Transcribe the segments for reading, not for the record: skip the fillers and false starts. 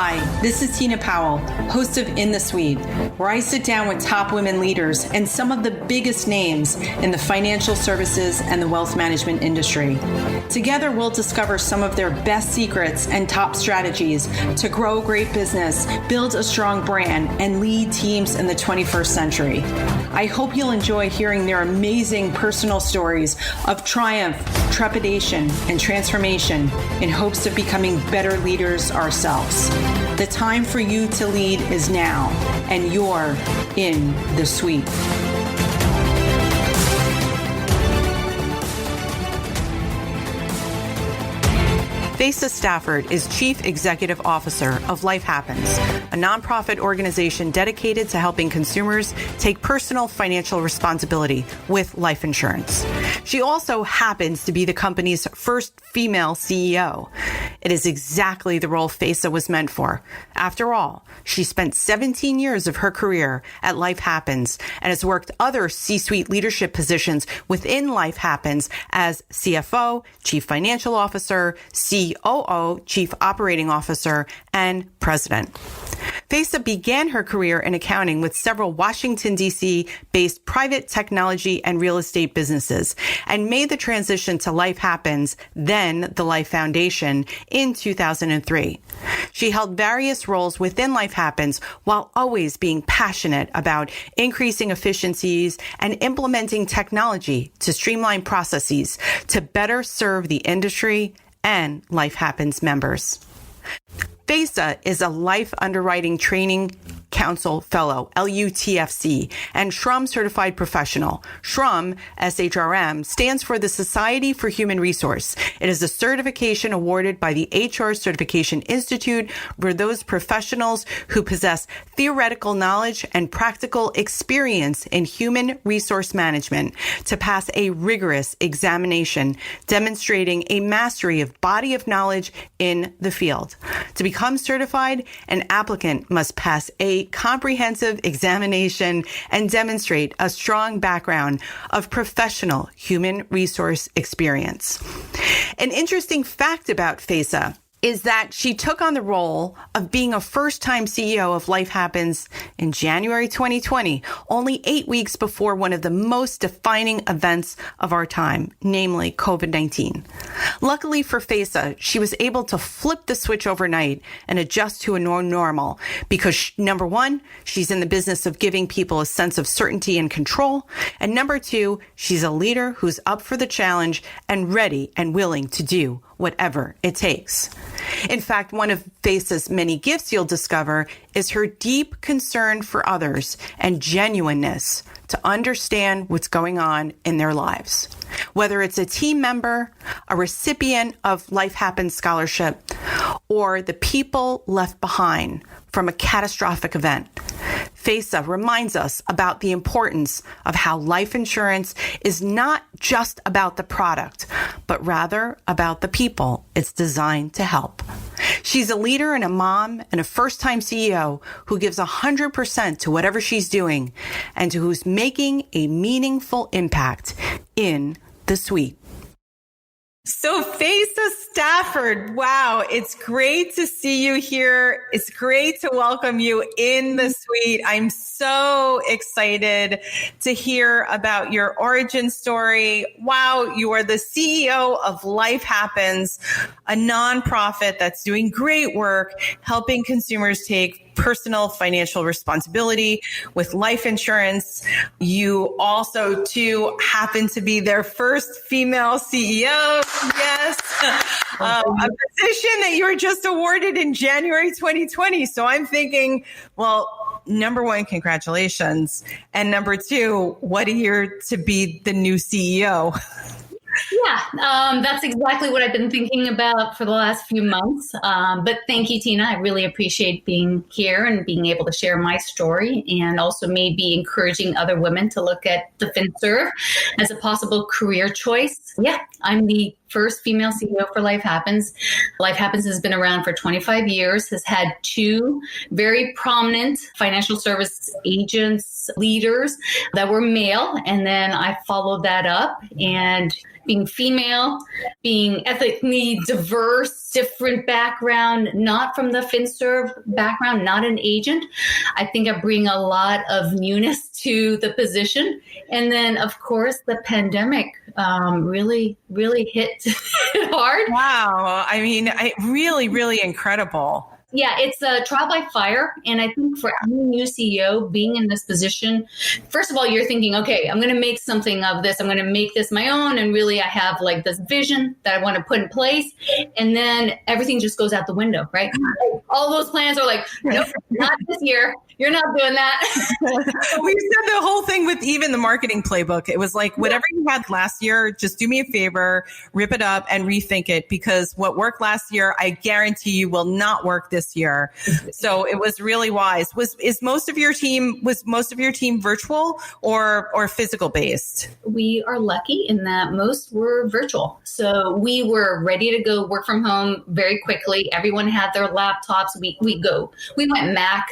Hi, this is Tina Powell, host of In the Suite, where I sit down with top women leaders and some of the biggest names in the financial services and the wealth management industry. Together, we'll discover some of their best secrets and top strategies to grow a great business, build a strong brand, and lead teams in the 21st century. I hope you'll enjoy hearing their amazing personal stories of triumph, trepidation, and transformation in hopes of becoming better leaders ourselves. The time for you to lead is now, and you're in the suite. Faisa Stafford is Chief Executive Officer of Life Happens, a nonprofit organization dedicated to helping consumers take personal financial responsibility with life insurance. She also happens to be the company's first female CEO. It is exactly the role Faisa was meant for. After all, she spent 17 years of her career at Life Happens and has worked other C-suite leadership positions within Life Happens as CFO, Chief Financial Officer, COO, Chief Operating Officer, and President. Faisa began her career in accounting with several Washington, D.C. based private technology and real estate businesses and made the transition to Life Happens, then the Life Foundation, in 2003. She held various roles within Life Happens while always being passionate about increasing efficiencies and implementing technology to streamline processes to better serve the industry and Life Happens members. Faisa is a Life Underwriting Training Council Fellow, LUTFC, and SHRM Certified Professional. SHRM, SHRM, stands for the Society for Human Resource. It is a certification awarded by the HR Certification Institute for those professionals who possess theoretical knowledge and practical experience in human resource management to pass a rigorous examination demonstrating a mastery of body of knowledge in the field. To become certified, an applicant must pass a comprehensive examination and demonstrate a strong background of professional human resource experience. An interesting fact about Faisa is that she took on the role of being a first-time CEO of Life Happens in January 2020, only 8 weeks before one of the most defining events of our time, namely COVID-19. Luckily for Faisa, she was able to flip the switch overnight and adjust to a new normal because, number one, she's in the business of giving people a sense of certainty and control, and number two, she's a leader who's up for the challenge and ready and willing to do whatever it takes. In fact, one of Faisa's many gifts you'll discover is her deep concern for others and genuineness to understand what's going on in their lives. Whether it's a team member, a recipient of Life Happens scholarship, or the people left behind from a catastrophic event, Faisa reminds us about the importance of how life insurance is not just about the product, but rather about the people it's designed to help. She's a leader and a mom and a first-time CEO who gives 100% to whatever she's doing and who's making a meaningful impact in the suite. So Faisa Stafford, wow, it's great to see you here. It's great to welcome you in the suite. I'm so excited to hear about your origin story. Wow, you are the CEO of Life Happens, a nonprofit that's doing great work helping consumers take personal financial responsibility with life insurance. You also, too, happen to be their first female CEO. Yes. A position that you were just awarded in January 2020. So I'm thinking, well, number one, congratulations. And number two, what a year to be the new CEO. Yeah, that's exactly what I've been thinking about for the last few months. But thank you, Tina. I really appreciate being here and being able to share my story and also maybe encouraging other women to look at the FinServ as a possible career choice. Yeah, I'm the first female CEO for Life Happens. Life Happens has been around for 25 years, has had 2 very prominent financial service agents, leaders that were male. And then I followed that up, and being female, being ethnically diverse, different background, not from the FinServ background, not an agent. I think I bring a lot of newness to the position. And then, of course, the pandemic really hit hard. Wow. I mean, really incredible. Yeah, it's a trial by fire. And I think for any new CEO being in this position, first of all, you're thinking, okay, I'm going to make something of this. I'm going to make this my own. And really, I have like this vision that I want to put in place. And then everything just goes out the window, right? All those plans are like, nope, not this year. You're not doing that. We said the whole thing with even the marketing playbook. It was like, whatever you had last year, just do me a favor, rip it up and rethink it, because what worked last year, I guarantee you will not work this year. So it was really wise. Was most of your team virtual or physical based? We are lucky in that most were virtual. So we were ready to go work from home very quickly. Everyone had their laptops. We went Mac.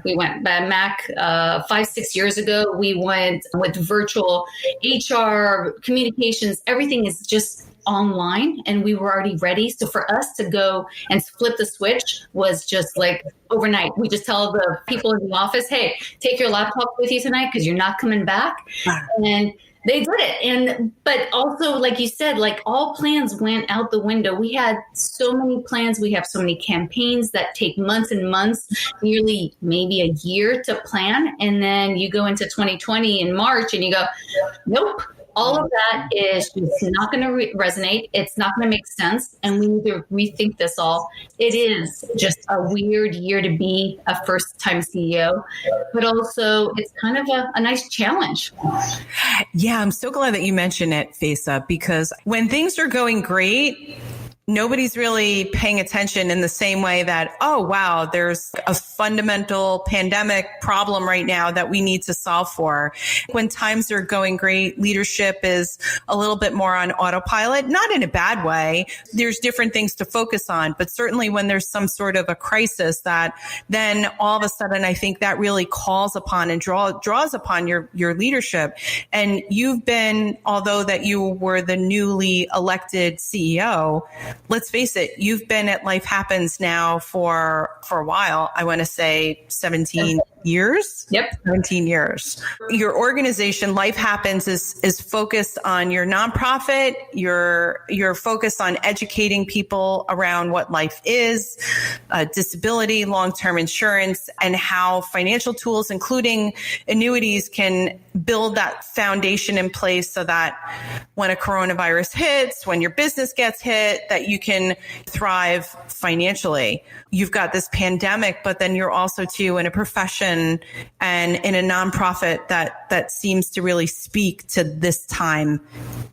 We went Mac 5-6 years ago. We went with virtual HR, communications, everything is just online, and we were already ready. So for us to go and flip the switch was just like overnight. We just tell the people in the office, hey, take your laptop with you tonight because you're not coming back. And they did it. But also, like you said, like all plans went out the window. We had so many plans. We have so many campaigns that take months and months, nearly maybe a year to plan. And then you go into 2020 in March and you go, nope. All of that is just not going to resonate. It's not going to make sense. And we need to rethink this all. It is just a weird year to be a first-time CEO, but also it's kind of a nice challenge. Yeah, I'm so glad that you mentioned it, Faisa, because when things are going great, nobody's really paying attention in the same way that, oh, wow, there's a fundamental pandemic problem right now that we need to solve for. When times are going great, leadership is a little bit more on autopilot, not in a bad way. There's different things to focus on, but certainly when there's some sort of a crisis that then all of a sudden, I think that really calls upon and draws upon your leadership. And you've been, although that you were the newly elected CEO, let's face it, you've been at Life Happens now for a while. I want to say 17 years. Yep. 17 years. Your organization, Life Happens, is focused on your nonprofit. You're focused on educating people around what life is, disability, long-term insurance, and how financial tools, including annuities, can build that foundation in place so that when a coronavirus hits, when your business gets hit, that you can thrive financially. You've got this pandemic, but then you're also too in a profession and in a nonprofit that seems to really speak to this time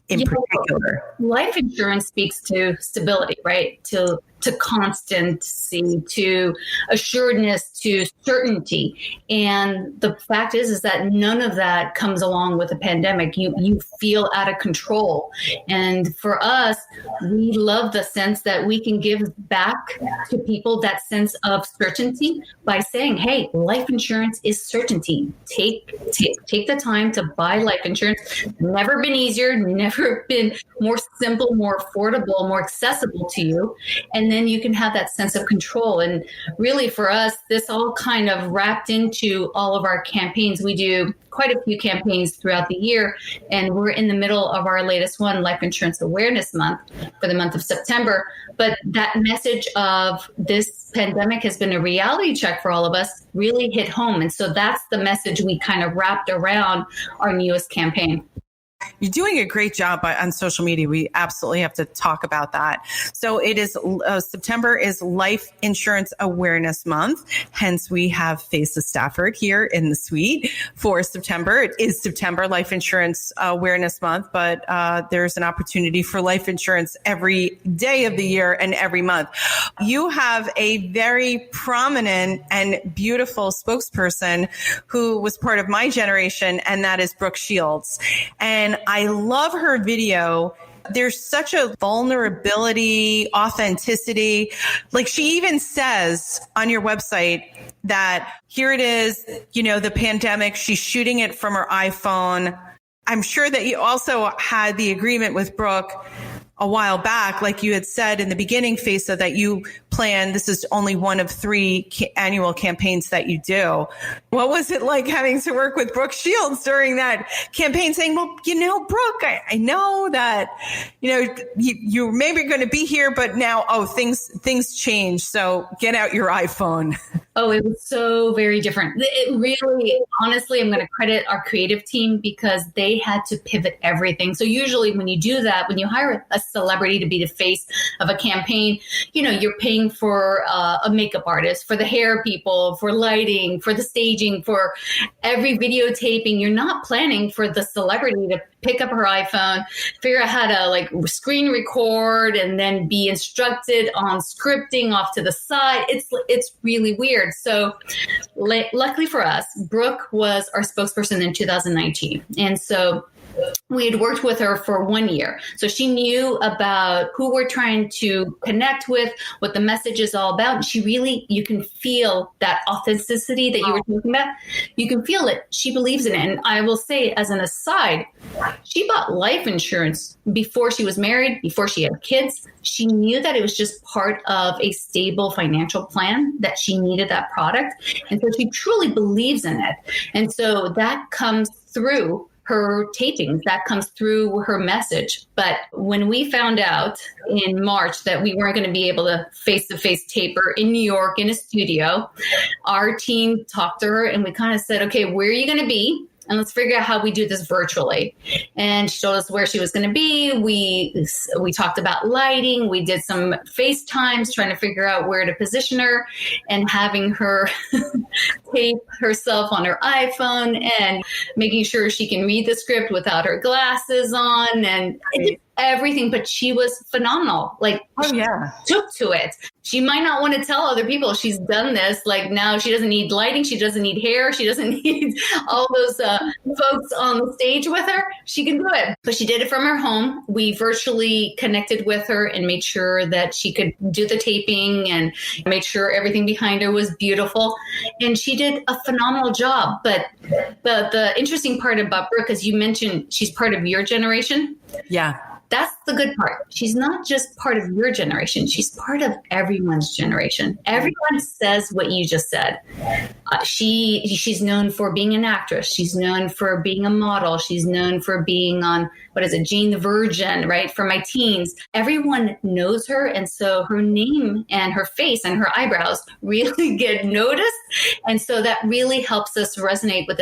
in particular. Life insurance speaks to stability, right? To constancy, to assuredness, to certainty. And the fact is that none of that comes along with a pandemic. You feel out of control. And for us, we love the sense that we can give back to people that sense of certainty by saying, hey, life insurance is certainty. Take the time to buy life insurance. Never been easier, never been more simple, more affordable, more accessible to you. And then you can have that sense of control. And really for us, this all kind of wrapped into all of our campaigns. We do quite a few campaigns throughout the year, and we're in the middle of our latest one, Life Insurance Awareness Month, for the month of September. But that message of this pandemic has been a reality check for all of us really hit home. And so that's the message we kind of wrapped around our newest campaign. You're doing a great job on social media. We absolutely have to talk about that. So it is September is Life Insurance Awareness Month. Hence, we have Faisa Stafford here in the suite for September. It is September Life Insurance Awareness Month, but there's an opportunity for life insurance every day of the year and every month. You have a very prominent and beautiful spokesperson who was part of my generation, and that is Brooke Shields. And I love her video there's such a vulnerability, authenticity. Like she even says on your website that here it is, the pandemic, she's shooting it from her iPhone. I'm sure that you also had the agreement with Brooke a while back, like you had said in the beginning, Faisa, that you plan, this is only one of 3 annual campaigns that you do. What was it like having to work with Brooke Shields during that campaign saying, well, Brooke, I know that, you're maybe going to be here, but now, things change. So get out your iPhone. Oh, it was so very different. It really, honestly, I'm going to credit our creative team because they had to pivot everything. So usually when you do that, when you hire a celebrity to be the face of a campaign, you're paying for a makeup artist, for the hair people, for lighting, for the staging, for every videotaping. You're not planning for the celebrity to pick up her iPhone, figure out how to screen record and then be instructed on scripting off to the side. It's really weird. So luckily for us, Brooke was our spokesperson in 2019. And so we had worked with her for 1 year. So she knew about who we're trying to connect with, what the message is all about. And she really, you can feel that authenticity that you were talking about. You can feel it. She believes in it. And I will say, as an aside, she bought life insurance before she was married, before she had kids. She knew that it was just part of a stable financial plan, that she needed that product. And so she truly believes in it. And so that comes through her tapings, that comes through her message. But when we found out in March that we weren't going to be able to face-to-face tape her in New York in a studio, our team talked to her and we kind of said, okay, where are you going to be? And let's figure out how we do this virtually. And she told us where she was going to be. We talked about lighting. We did some FaceTimes trying to figure out where to position her and having her tape herself on her iPhone and making sure she can read the script without her glasses on and everything. But she was phenomenal. She took to it. She might not want to tell other people she's done this. Now she doesn't need lighting. She doesn't need hair. She doesn't need all those folks on the stage with her. She can do it. But she did it from her home. We virtually connected with her and made sure that she could do the taping and made sure everything behind her was beautiful. And she did a phenomenal job. But the interesting part about Brooke, as you mentioned, she's part of your generation. Yeah. That's the good part. She's not just part of your generation. She's part of everyone's generation. Everyone says what you just said. She's known for being an actress. She's known for being a model. She's known for being on, Jane the Virgin, right? For my teens. Everyone knows her. And so her name and her face and her eyebrows really get noticed. And so that really helps us resonate with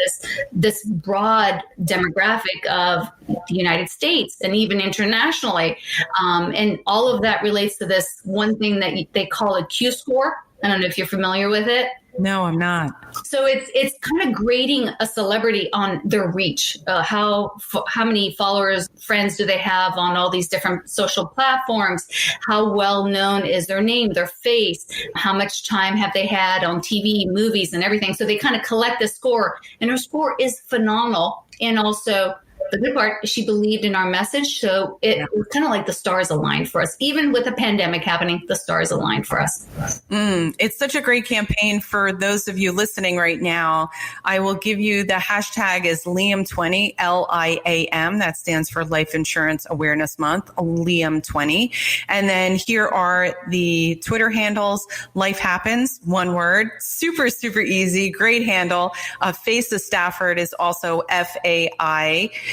this broad demographic of the United States and even internationally. And all of that relates to this one thing that they call a Q score. I don't know if you're familiar with it. No, I'm not. So it's kind of grading a celebrity on their reach. How many followers, friends do they have on all these different social platforms? How well known is their name, their face? How much time have they had on TV, movies, and everything? So they kind of collect the score, and her score is phenomenal. And also, the good part is she believed in our message. So it was kind of like the stars aligned for us. Even with the pandemic happening, the stars aligned for us. It's such a great campaign for those of you listening right now. I will give you the hashtag is Liam20, LIAM. That stands for Life Insurance Awareness Month, Liam20. And then here are the Twitter handles. Life Happens, one word, super, super easy, great handle. Faisa Stafford is also FAISASTAFFORD,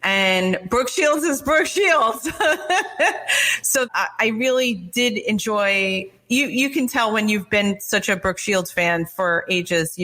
and Brooke Shields is Brooke Shields. So I really did enjoy. You can tell when you've been such a Brooke Shields fan for ages,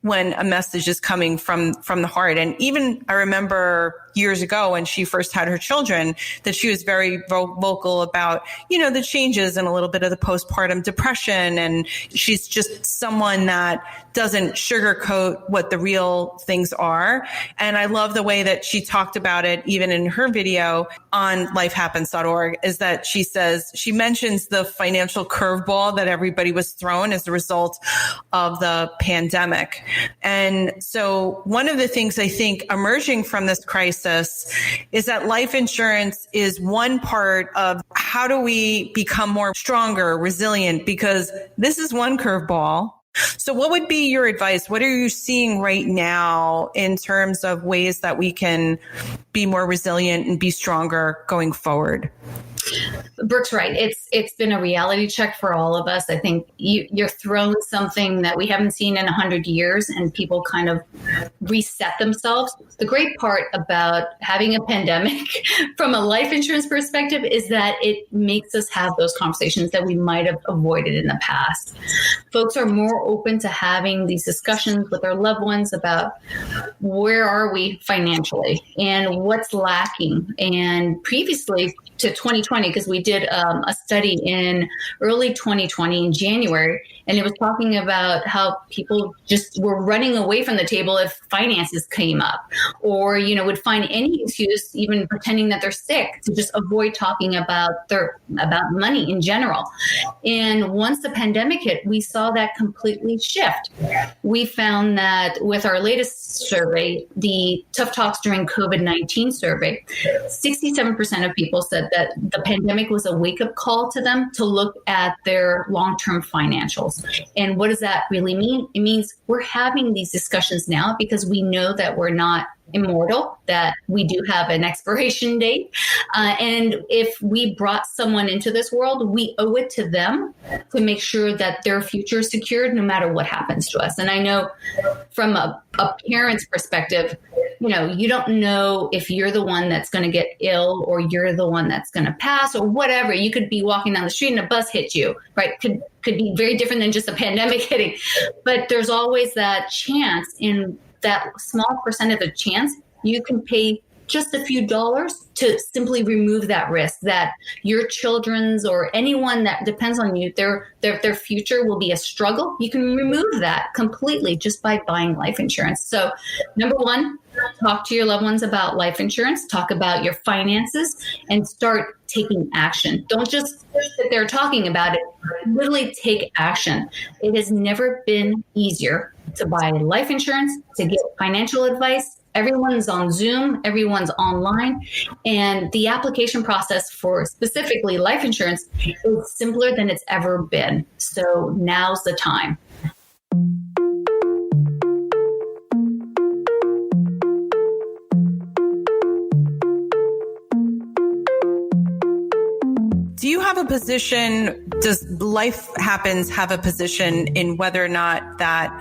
when a message is coming from the heart. And even I remember years ago when she first had her children, that she was very vocal about, the changes and a little bit of the postpartum depression. And she's just someone that doesn't sugarcoat what the real things are. And I love the way that she talked about it, even in her video on lifehappens.org, is that she mentions is the financial curveball that everybody was thrown as a result of the pandemic. And so one of the things I think emerging from this crisis is that life insurance is one part of how do we become more stronger, resilient, because this is one curveball. So what would be your advice? What are you seeing right now in terms of ways that we can be more resilient and be stronger going forward? Brooke's right. It's been a reality check for all of us. I think you're thrown something that we haven't seen in 100 years, and people kind of reset themselves. The great part about having a pandemic from a life insurance perspective is that it makes us have those conversations that we might have avoided in the past. Folks are more open to having these discussions with their loved ones about where are we financially and what's lacking. And previously to 2020, because we did a study in early 2020 in January, and it was talking about how people just were running away from the table if finances came up, or, would find any excuse, even pretending that they're sick, to just avoid talking about money in general. And once the pandemic hit, we saw that completely shift. We found that with our latest survey, the Tough Talks during COVID-19 survey, 67% of people said that the pandemic was a wake-up call to them to look at their long-term financials. And what does that really mean? It means we're having these discussions now because we know that we're not immortal, that we do have an expiration date. And if we brought someone into this world, we owe it to them to make sure that their future is secured no matter what happens to us. And I know from a parent's perspective, you don't know if you're the one that's going to get ill or you're the one that's going to pass or whatever. You could be walking down the street and a bus hits you, right? Could be very different than just a pandemic hitting. But there's always that chance, in that small percent of chance, you can pay just a few dollars to simply remove that risk, that your children's or anyone that depends on you, their future will be a struggle. You can remove that completely just by buying life insurance. So number one, talk to your loved ones about life insurance, talk about your finances, and start taking action. Don't just sit there talking about it, literally take action. It has never been easier to buy life insurance, to get financial advice. Everyone's on Zoom, everyone's online, and the application process for specifically life insurance is simpler than it's ever been. So now's the time. Do you have a position, does Life Happens have a position in whether or not that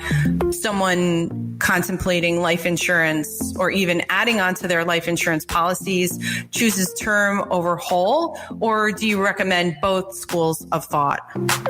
someone contemplating life insurance or even adding on to their life insurance policies chooses term over whole, or do you recommend both schools of thought?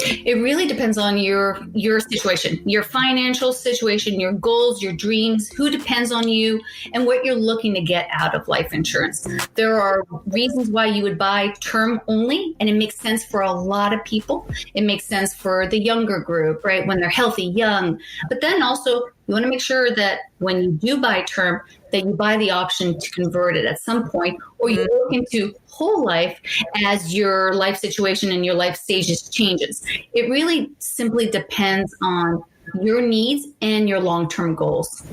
It really depends on your situation, your financial situation, your goals, your dreams, who depends on you, and what you're looking to get out of life insurance. There are reasons why you would buy term only, and it makes sense for a lot of people. It makes sense for the younger group, right? When they're healthy, young. But then also, you want to make sure that when you do buy term, that you buy the option to convert it at some point, or you look into whole life as your life situation and your life stages changes. It really simply depends on your needs and your long-term goals.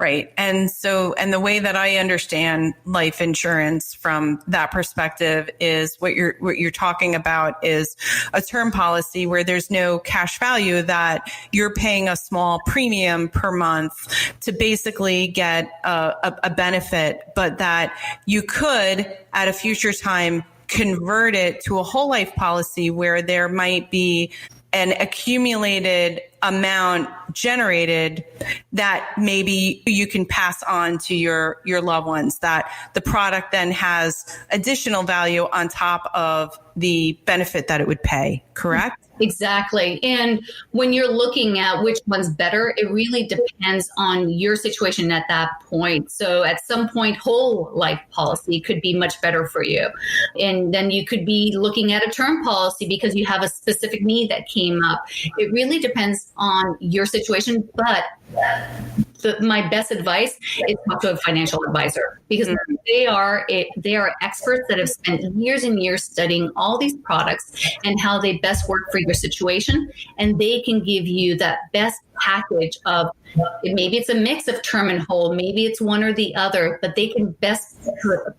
Right. And the way that I understand life insurance from that perspective is what you're talking about is a term policy where there's no cash value, that you're paying a small premium per month to basically get a benefit, but that you could at a future time convert it to a whole life policy where there might be an accumulated amount generated that maybe you can pass on to your loved ones, that the product then has additional value on top of the benefit that it would pay, correct? Exactly. And when you're looking at which one's better, it really depends on your situation at that point. So at some point, whole life policy could be much better for you. And then you could be looking at a term policy because you have a specific need that came up. It really depends on your situation. But my best advice is talk to a financial advisor, because they are experts that have spent years and years studying all these products and how they best work for your situation. And they can give you that best package of, maybe it's a mix of term and whole, maybe it's one or the other, but they can best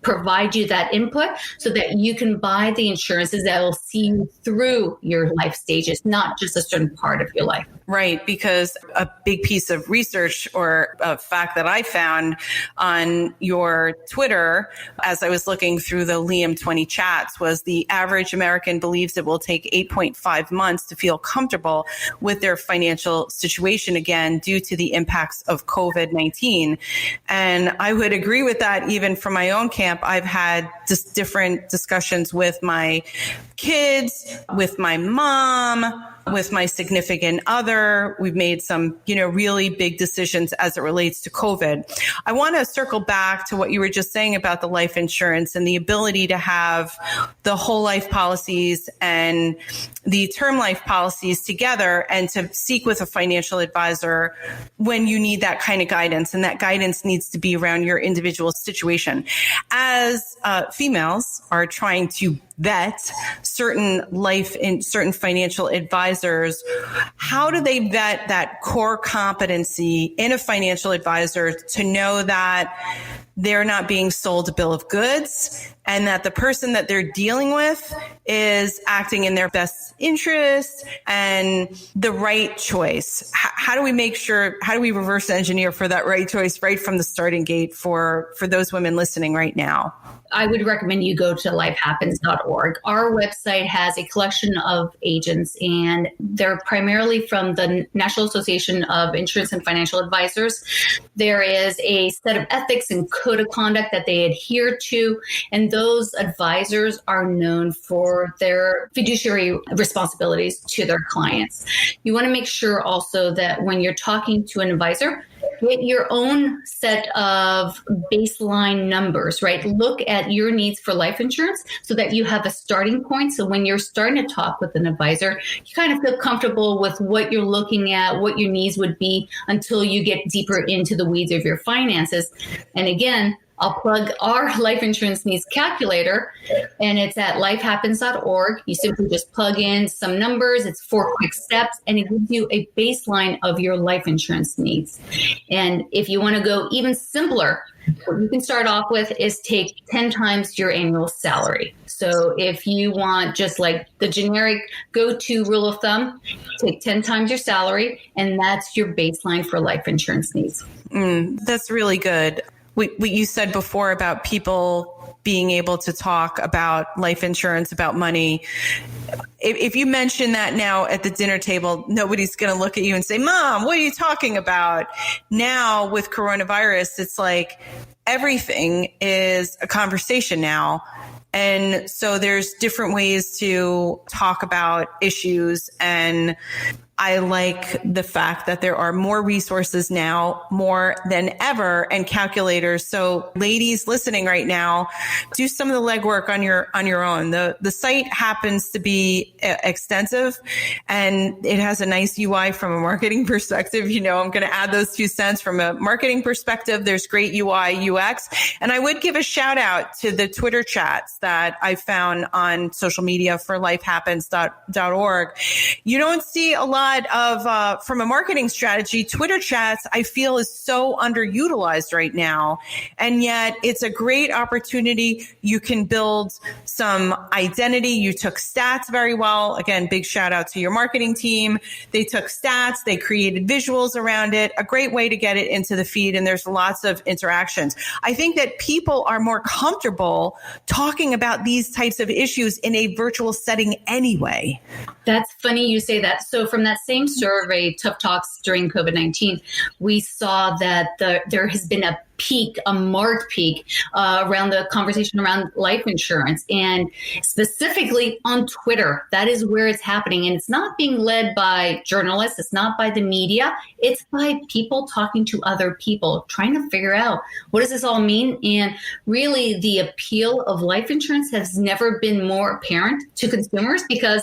provide you that input so that you can buy the insurances that will see you through your life stages, not just a certain part of your life. Right, because a big piece of research or a fact that I found on your Twitter as I was looking through the Liam 20 chats was the average American believes it will take 8.5 months to feel comfortable with their financial situation again due to the impacts of COVID-19. And I would agree with that even from my own camp. I've had just different discussions with my kids, with my mom, with my significant other. We've made some, really big decisions as it relates to COVID. I want to circle back to what you were just saying about the life insurance and the ability to have the whole life policies and the term life policies together and to seek with a financial advisor when you need that kind of guidance. And that guidance needs to be around your individual situation. As females are trying to vet certain financial advisors, how do they vet that core competency in a financial advisor to know that they're not being sold a bill of goods and that the person that they're dealing with is acting in their best interest and the right choice? How do we make sure, how do we reverse engineer for that right choice right from the starting gate for those women listening right now? I would recommend you go to lifehappens.org. Our website has a collection of agents, and they're primarily from the National Association of Insurance and Financial Advisors. There is a set of ethics and code of conduct that they adhere to, and those advisors are known for their fiduciary responsibilities to their clients. You want to make sure also that when you're talking to an advisor, get your own set of baseline numbers, right? Look at your needs for life insurance so that you have a starting point. So when you're starting to talk with an advisor, you kind of feel comfortable with what you're looking at, what your needs would be until you get deeper into the weeds of your finances. And again, I'll plug our life insurance needs calculator, and it's at lifehappens.org. You simply just plug in some numbers. It's 4 quick steps, and it gives you a baseline of your life insurance needs. And if you want to go even simpler, what you can start off with is take 10 times your annual salary. So if you want just like the generic go-to rule of thumb, take 10 times your salary, and that's your baseline for life insurance needs. That's really good. What you said before about people being able to talk about life insurance, about money. If you mention that now at the dinner table, nobody's going to look at you and say, Mom, what are you talking about? Now with coronavirus, it's like everything is a conversation now. And so there's different ways to talk about issues. And I like the fact that there are more resources now, more than ever, and calculators. So ladies listening right now, do some of the legwork on your own. The site happens to be extensive and it has a nice UI from a marketing perspective. I'm going to add those 2 cents from a marketing perspective. There's great UI, UX. And I would give a shout out to the Twitter chats that I found on social media for lifehappens.org. You don't see a lot of, from a marketing strategy, Twitter chats, I feel is so underutilized right now. And yet it's a great opportunity. You can build some identity. You took stats very well. Again, big shout out to your marketing team. They took stats. They created visuals around it. A great way to get it into the feed. And there's lots of interactions. I think that people are more comfortable talking about these types of issues in a virtual setting anyway. That's funny you say that. So from that same survey, Tough Talks during COVID-19, we saw that there has been a peak, a marked peak around the conversation around life insurance, and specifically on Twitter. That is where it's happening. And it's not being led by journalists. It's not by the media. It's by people talking to other people, trying to figure out what does this all mean? And really the appeal of life insurance has never been more apparent to consumers because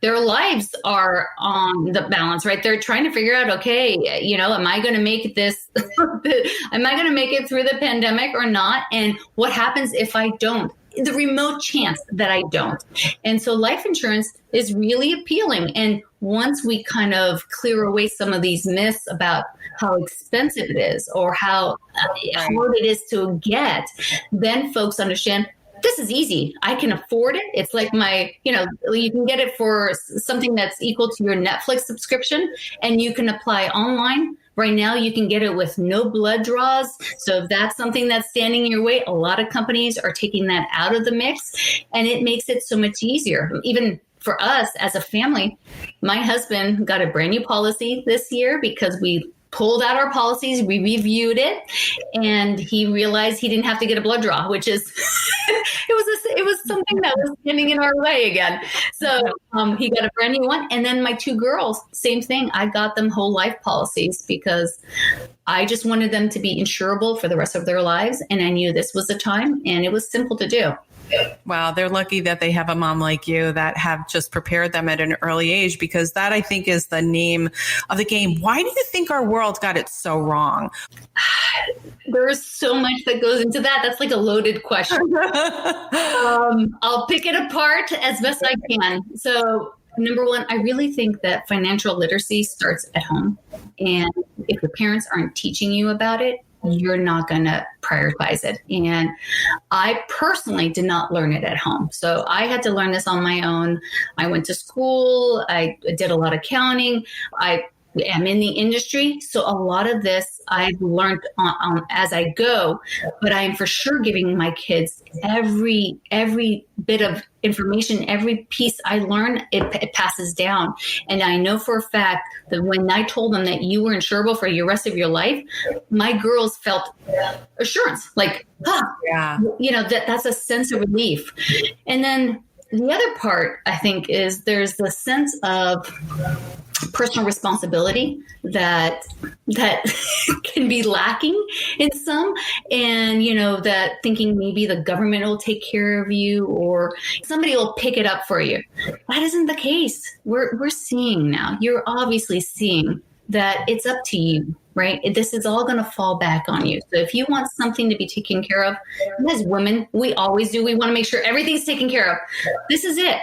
their lives are on the balance, right? They're trying to figure out, okay, am I going to make this, am I going to make it through the pandemic or not? And what happens if I don't? The remote chance that I don't. And so life insurance is really appealing. And once we kind of clear away some of these myths about how expensive it is or how hard it is to get, then folks understand this is easy. I can afford it. It's like you can get it for something that's equal to your Netflix subscription, and you can apply online. Right now, you can get it with no blood draws. So if that's something that's standing in your way, a lot of companies are taking that out of the mix, and it makes it so much easier. Even for us as a family, my husband got a brand new policy this year because we pulled out our policies, we reviewed it, and he realized he didn't have to get a blood draw, which is it was something that was standing in our way again. So he got a brand new one. And then my two girls, same thing. I got them whole life policies because I just wanted them to be insurable for the rest of their lives. And I knew this was the time, and it was simple to do. Wow, they're lucky that they have a mom like you that have just prepared them at an early age, because that, I think, is the name of the game. Why do you think our world got it so wrong? There's so much that goes into that. That's like a loaded question. I'll pick it apart as best I can. So number one, I really think that financial literacy starts at home. And if your parents aren't teaching you about it, you're not going to prioritize it. And I personally did not learn it at home. So I had to learn this on my own. I went to school. I did a lot of accounting. I am in the industry. So a lot of this I've learned on as I go, but I am for sure giving my kids every bit of information, every piece I learn, it passes down. And I know for a fact that when I told them that you were insurable for the rest of your life, my girls felt assurance, like, that's a sense of relief. And then the other part, I think, is there's the sense of personal responsibility that can be lacking in some, and that thinking maybe the government will take care of you or somebody will pick it up for you. That isn't the case. We're seeing now. You're obviously seeing that it's up to you, right? This is all going to fall back on you. So if you want something to be taken care of, as women, we always do. We want to make sure everything's taken care of. This is it.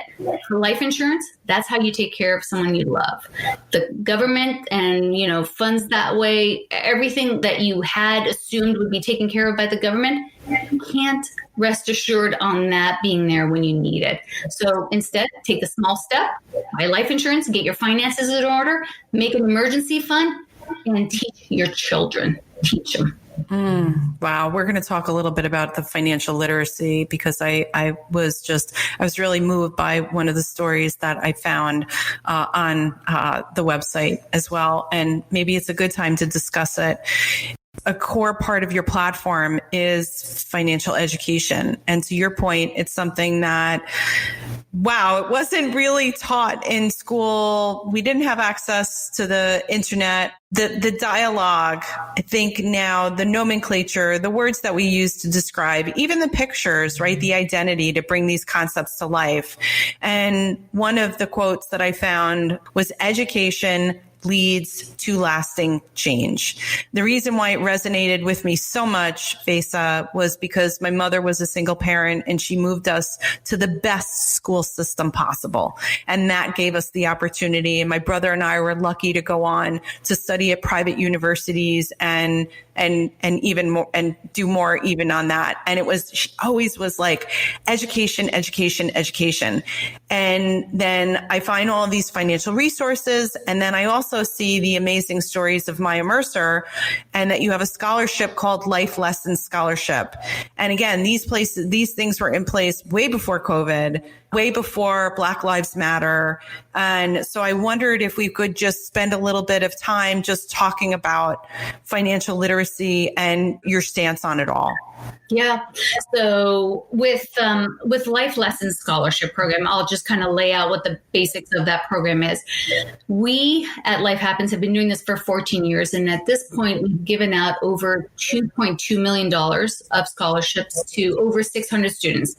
For life insurance, that's how you take care of someone you love. The government and, funds that way, everything that you had assumed would be taken care of by the government, you can't rest assured on that being there when you need it. So instead, take the small step, buy life insurance, get your finances in order, make an emergency fund, and teach your children. Teach them. Wow. We're going to talk a little bit about the financial literacy, because I was really moved by one of the stories that I found on the website as well. And maybe it's a good time to discuss it. A core part of your platform is financial education. And to your point, it's something that, it wasn't really taught in school. We didn't have access to the internet, the dialogue. I think now the nomenclature, the words that we use to describe, even the pictures, right? The identity to bring these concepts to life. And one of the quotes that I found was, education leads to lasting change. The reason why it resonated with me so much, Faisa, was because my mother was a single parent and she moved us to the best school system possible. And that gave us the opportunity. And my brother and I were lucky to go on to study at private universities and even more, and do more even on that. And she always was like, education, education, education. And then I find all of these financial resources. And then I also also see the amazing stories of Maya Mercer, and that you have a scholarship called Life Lessons Scholarship. And again, these things were in place way before COVID, way before Black Lives Matter. And so I wondered if we could just spend a little bit of time just talking about financial literacy and your stance on it all. Yeah. So with Life Lessons Scholarship Program, I'll just kind of lay out what the basics of that program is. We at Life Happens have been doing this for 14 years. And at this point, we've given out over $2.2 million of scholarships to over 600 students.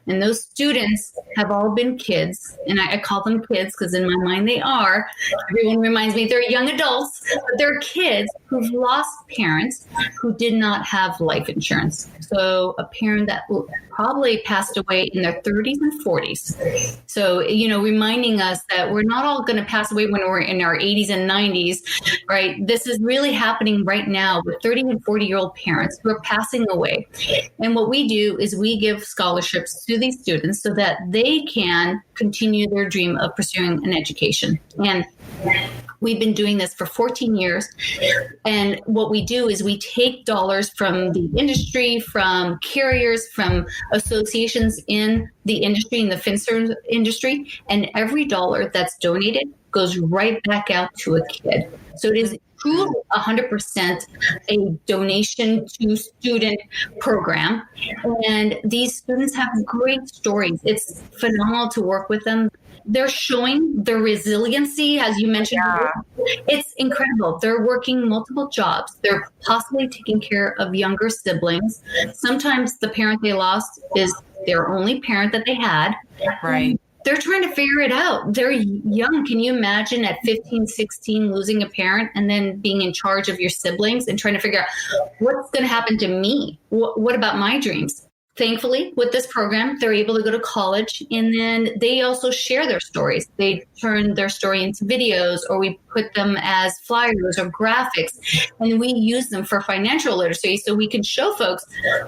And those students have all been kids. And I call them kids because in my mind they are. Everyone reminds me they're young adults, but they're kids who've lost parents who did not have life insurance. So a parent that probably passed away in their 30s and 40s. So, reminding us that we're not all going to pass away when we're in our 80s and 90s, right? This is really happening right now with 30 and 40-year-old parents who are passing away. And what we do is we give scholarships to these students so that they can continue their dream of pursuing an education. And we've been doing this for 14 years. And what we do is we take dollars from the industry, from carriers, from associations in the industry, in the FinServ industry, and every dollar that's donated goes right back out to a kid. So it is truly 100% a donation to student program. And these students have great stories. It's phenomenal to work with them. They're showing their resiliency, as you mentioned. Yeah. It's incredible. They're working multiple jobs. They're possibly taking care of younger siblings. Sometimes the parent they lost is their only parent that they had. Right. They're trying to figure it out. They're young. Can you imagine at 15, 16 losing a parent and then being in charge of your siblings and trying to figure out what's going to happen to me? What about my dreams? Thankfully, with this program, they're able to go to college, and then they also share their stories. They turn their story into videos, or we put them as flyers or graphics, and we use them for financial literacy so we can show folks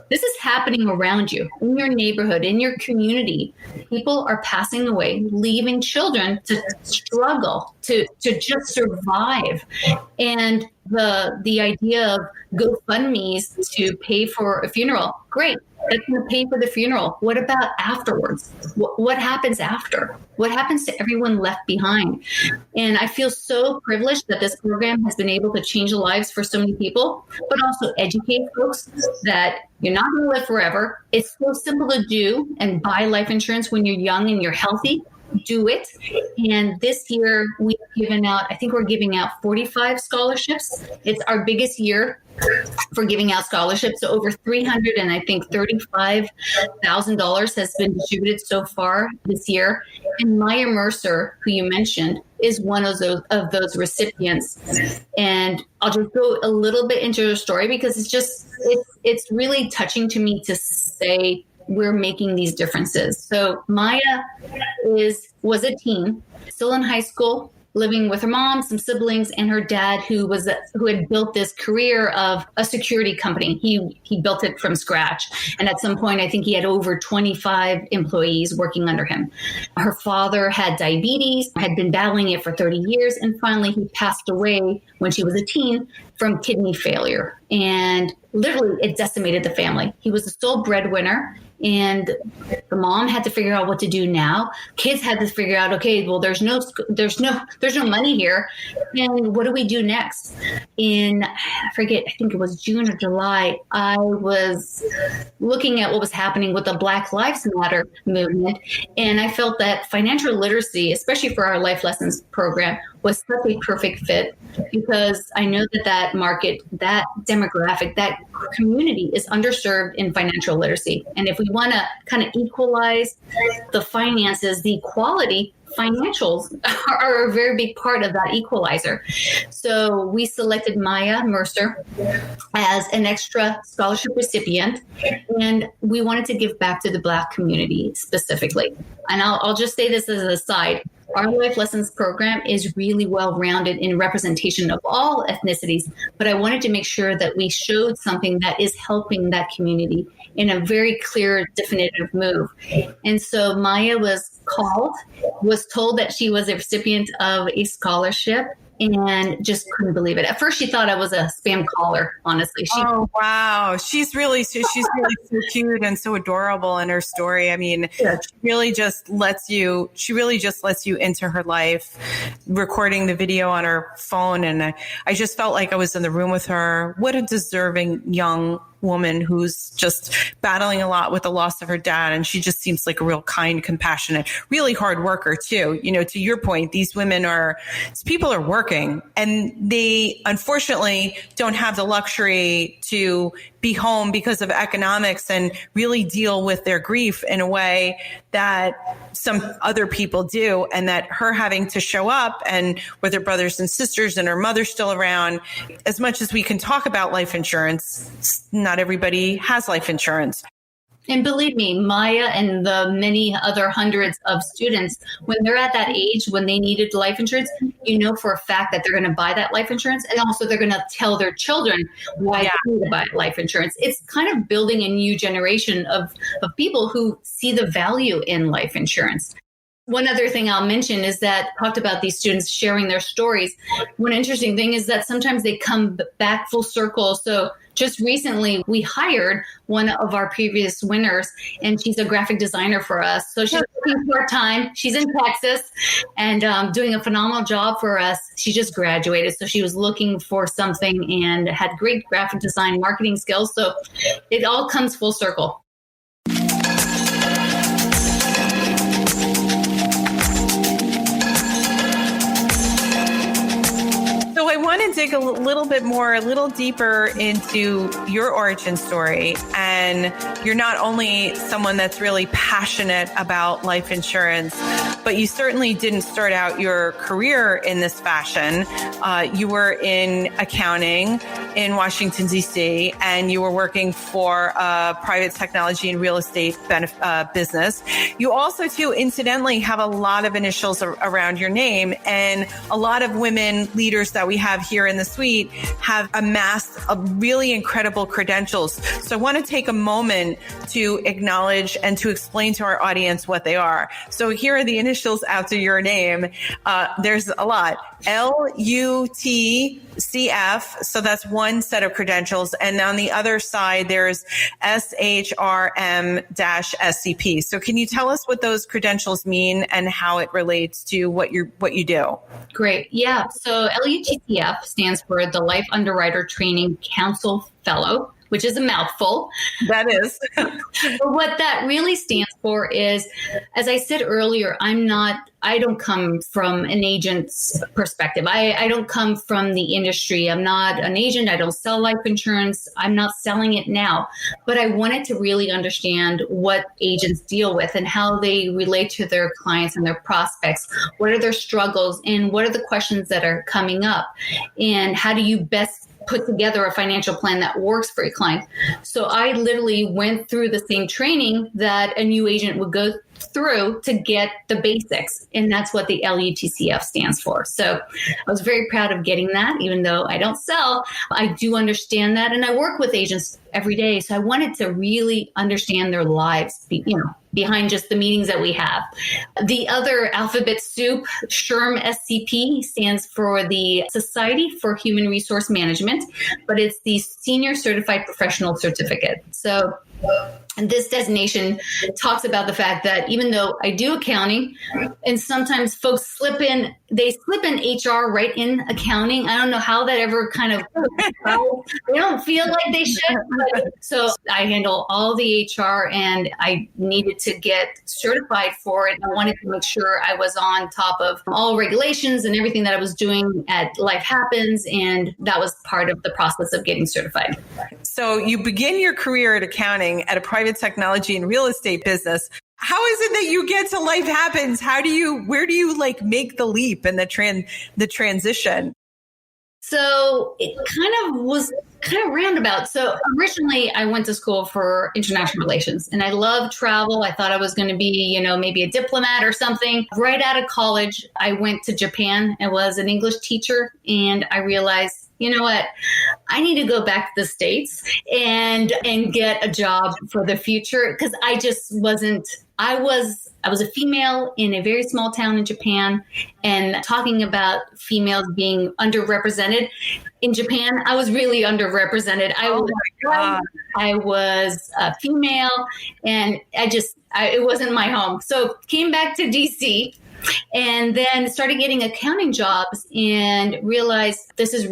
this is happening around you, in your neighborhood, in your community. People are passing away, leaving children to struggle, to just survive. And the idea of GoFundMe's to pay for a funeral, great. That's going to pay for the funeral. What about afterwards? What happens after? What happens to everyone left behind? And I feel so privileged that this program has been able to change the lives for so many people, but also educate folks that you're not going to live forever. It's so simple to do and buy life insurance when you're young and you're healthy. Do it. And this year we've given out, I think we're giving out 45 scholarships. It's our biggest year for giving out scholarships. So over $300 and I think $35,000 has been distributed so far this year. And Maya Mercer, who you mentioned, is one of those recipients. And I'll just go a little bit into the story because it's really touching to me to say we're making these differences. So Maya was a teen, still in high school, living with her mom, some siblings, and her dad, who had built this career of a security company. He built it from scratch. And at some point, I think he had over 25 employees working under him. Her father had diabetes, had been battling it for 30 years, and finally he passed away when she was a teen from kidney failure. And literally, it decimated the family. He was the sole breadwinner. And the mom had to figure out what to do now. Kids had to figure out, okay, well, there's no money here. And what do we do next? I think it was June or July, I was looking at what was happening with the Black Lives Matter movement. And I felt that financial literacy, especially for our Life Lessons program, was such a perfect fit because I know that market, that demographic, that community is underserved in financial literacy. And if we want to kind of equalize the finances, the equality, financials are a very big part of that equalizer. So we selected Maya Mercer as an extra scholarship recipient, and we wanted to give back to the Black community specifically. And I'll just say this as an aside. Our Life Lessons program is really well-rounded in representation of all ethnicities, but I wanted to make sure that we showed something that is helping that community in a very clear, definitive move. And so Maya was told that she was a recipient of a scholarship, and just couldn't believe it. At first, she thought I was a spam caller, honestly. Oh, wow. She's really so cute and so adorable in her story. I mean, she really just lets you into her life, recording the video on her phone. And I just felt like I was in the room with her. What a deserving young woman who's just battling a lot with the loss of her dad. And she just seems like a real kind, compassionate, really hard worker too. To your point, these people are working, and they unfortunately don't have the luxury to be home because of economics and really deal with their grief in a way that some other people do. And that her having to show up and with her brothers and sisters and her mother still around, as much as we can talk about life insurance, not everybody has life insurance. And believe me, Maya and the many other hundreds of students, when they're at that age, when they needed life insurance, for a fact that they're going to buy that life insurance. And also they're going to tell their children why they need to buy life insurance. It's kind of building a new generation of people who see the value in life insurance. One other thing I'll mention is that talked about these students sharing their stories. One interesting thing is that sometimes they come back full circle. So just recently, we hired one of our previous winners, and she's a graphic designer for us. So she's working part-time. She's in Texas and doing a phenomenal job for us. She just graduated, so she was looking for something and had great graphic design marketing skills. So it all comes full circle. So I want to dig a little deeper into your origin story. And you're not only someone that's really passionate about life insurance, but you certainly didn't start out your career in this fashion. You were in accounting in Washington, D.C., and you were working for a private technology and real estate business. You also, too, incidentally, have a lot of initials around your name, and a lot of women leaders that we have here in the suite have amassed a really incredible credentials. So I want to take a moment to acknowledge and to explain to our audience what they are. So here are the initials after your name. There's a lot. LUTCF. So that's one set of credentials. And on the other side, there's SHRM-SCP. So can you tell us what those credentials mean and how it relates to what you do? Great. Yeah. So LUTCF stands for the Life Underwriter Training Council Fellow, which is a mouthful. That is. But what that really stands for is, as I said earlier, I don't come from an agent's perspective. I don't come from the industry. I'm not an agent. I don't sell life insurance. I'm not selling it now. But I wanted to really understand what agents deal with and how they relate to their clients and their prospects. What are their struggles and what are the questions that are coming up? And how do you best put together a financial plan that works for your client? So I literally went through the same training that a new agent would go through to get the basics. And that's what the LUTCF stands for. So I was very proud of getting that, even though I don't sell. I do understand that. And I work with agents every day. So I wanted to really understand their lives, behind just the meetings that we have. The other alphabet soup, SHRM-SCP, stands for the Society for Human Resource Management, but it's the Senior Certified Professional Certificate. So and this designation talks about the fact that even though I do accounting, and sometimes folks slip in HR right in accounting. I don't know how that ever kind of, they don't feel like they should. So I handle all the HR, and I needed to get certified for it. I wanted to make sure I was on top of all regulations and everything that I was doing at Life Happens. And that was part of the process of getting certified. So you begin your career at accounting at a private technology and real estate business. How is it that you get to Life Happens? Where do you make the leap and the transition? So it was kind of roundabout. So originally I went to school for international relations, and I love travel. I thought I was going to be, maybe a diplomat or something. Right out of college, I went to Japan. I was an English teacher, and I realized you know what? I need to go back to the States and get a job for the future, because I just wasn't. I was a female in a very small town in Japan, and talking about females being underrepresented in Japan, I was really underrepresented. I was a female, and it wasn't my home. So came back to DC. And then started getting accounting jobs and realized this is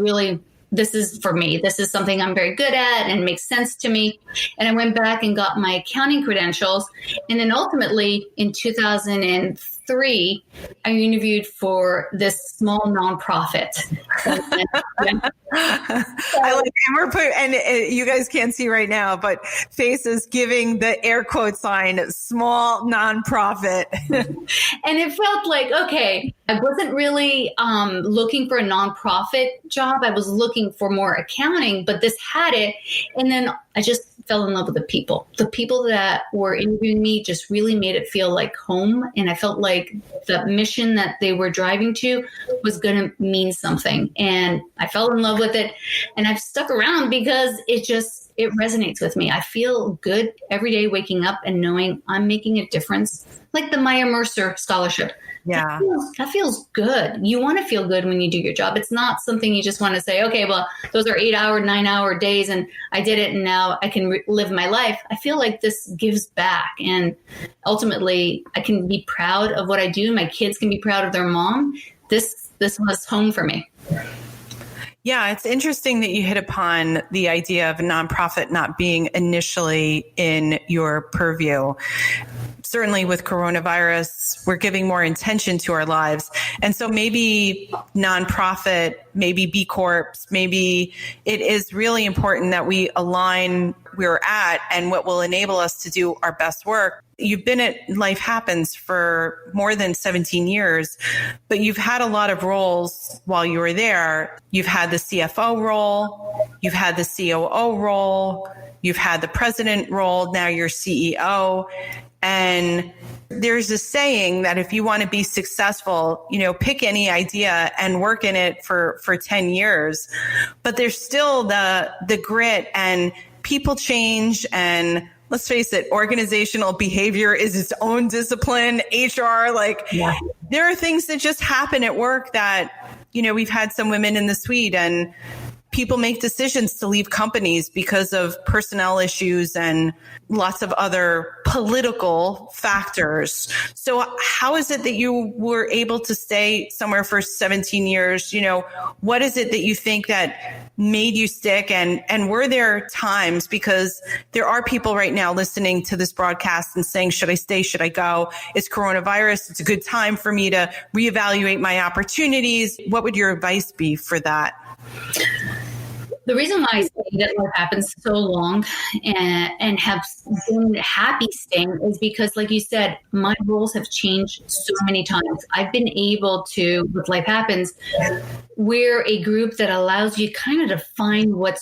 for me. This is something I'm very good at and makes sense to me. And I went back and got my accounting credentials. And then ultimately in 2003, I interviewed for this small nonprofit. I like, and you guys can't see right now, but Faisa's giving the air quote sign, small nonprofit. And it felt like, okay, I wasn't really looking for a nonprofit job. I was looking for more accounting, but this had it. And then I just fell in love with the people. The people that were interviewing me just really made it feel like home. And I felt like the mission that they were driving to was going to mean something. And I fell in love with it. And I've stuck around because it resonates with me. I feel good every day waking up and knowing I'm making a difference. Like the Maya Mercer Scholarship. Yeah. That feels good. You want to feel good when you do your job. It's not something you just want to say, okay, well, those are 8-hour, 9-hour days and I did it and now I can live my life. I feel like this gives back, and ultimately I can be proud of what I do. My kids can be proud of their mom. This was home for me. Yeah, it's interesting that you hit upon the idea of a nonprofit not being initially in your purview. Certainly with coronavirus, we're giving more intention to our lives. And so maybe nonprofit, maybe B Corps, maybe it is really important that we align where we're at and what will enable us to do our best work. You've been at Life Happens for more than 17 years, but you've had a lot of roles while you were there. You've had the CFO role, you've had the COO role, you've had the president role, now you're CEO. And there's a saying that if you want to be successful, pick any idea and work in it for 10 years. But there's still the grit, and people change, and let's face it, organizational behavior is its own discipline. HR, there are things that just happen at work that, we've had some women in the suite, and people make decisions to leave companies because of personnel issues and lots of other political factors. So how is it that you were able to stay somewhere for 17 years? What is it that you think that made you stick? And were there times, because there are people right now listening to this broadcast and saying, should I stay? Should I go? It's coronavirus. It's a good time for me to reevaluate my opportunities. What would your advice be for that? The reason why I stayed at Life Happens so long and have been happy staying is because, like you said, my roles have changed so many times. I've been able to, with Life Happens, we're a group that allows you kind of to find what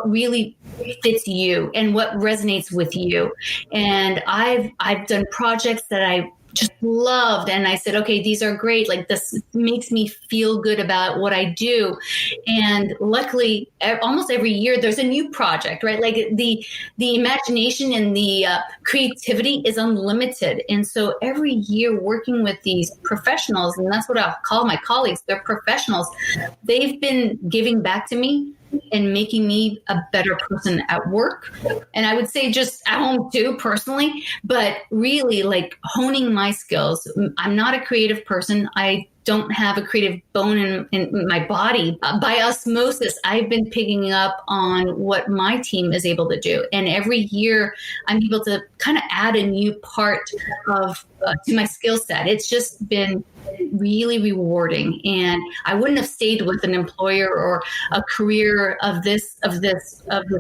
really fits you and what resonates with you. And I've done projects that I just loved. And I said, okay, these are great. Like, this makes me feel good about what I do. And luckily, almost every year there's a new project, right? Like the imagination and the creativity is unlimited. And so every year working with these professionals, and that's what I'll call my colleagues, they're professionals. They've been giving back to me and making me a better person at work. And I would say just at home too, personally, but really like honing my skills. I'm not a creative person. I don't have a creative bone in my body. By osmosis, I've been picking up on what my team is able to do. And every year I'm able to kind of add a new part of to my skill set. It's just been really rewarding. And I wouldn't have stayed with an employer or a career of this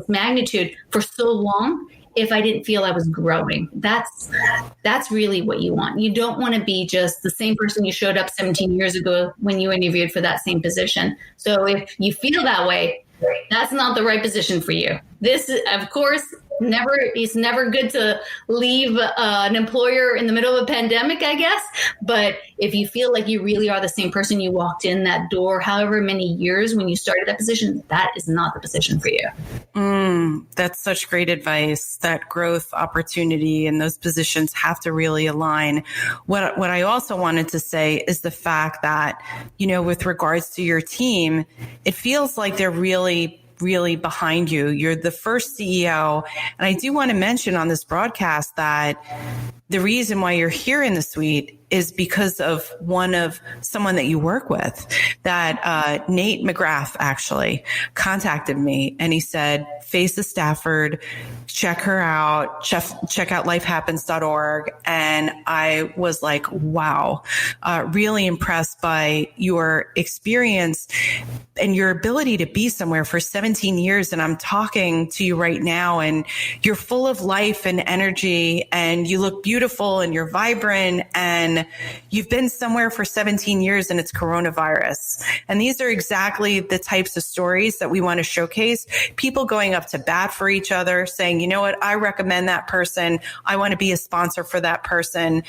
magnitude for so long if I didn't feel I was growing. That's really what you want. You don't want to be just the same person you showed up 17 years ago when you interviewed for that same position. So if you feel that way, that's not the right position for you. This, of course, It's never good to leave an employer in the middle of a pandemic, I guess. But if you feel like you really are the same person you walked in that door, however many years when you started that position, that is not the position for you. That's such great advice. That growth opportunity and those positions have to really align. What I also wanted to say is the fact that, with regards to your team, it feels like they're really behind you. You're the first CEO. And I do want to mention on this broadcast that the reason why you're here in the suite is because of someone that you work with, that Nate McGrath actually contacted me and he said, Faisa Stafford, check her out, check out lifehappens.org. And I was like, wow, really impressed by your experience and your ability to be somewhere for 17 years. And I'm talking to you right now and you're full of life and energy and you look beautiful and you're vibrant and you've been somewhere for 17 years and it's coronavirus. And these are exactly the types of stories that we want to showcase. People going up to bat for each other, saying, you know what, I recommend that person. I want to be a sponsor for that person.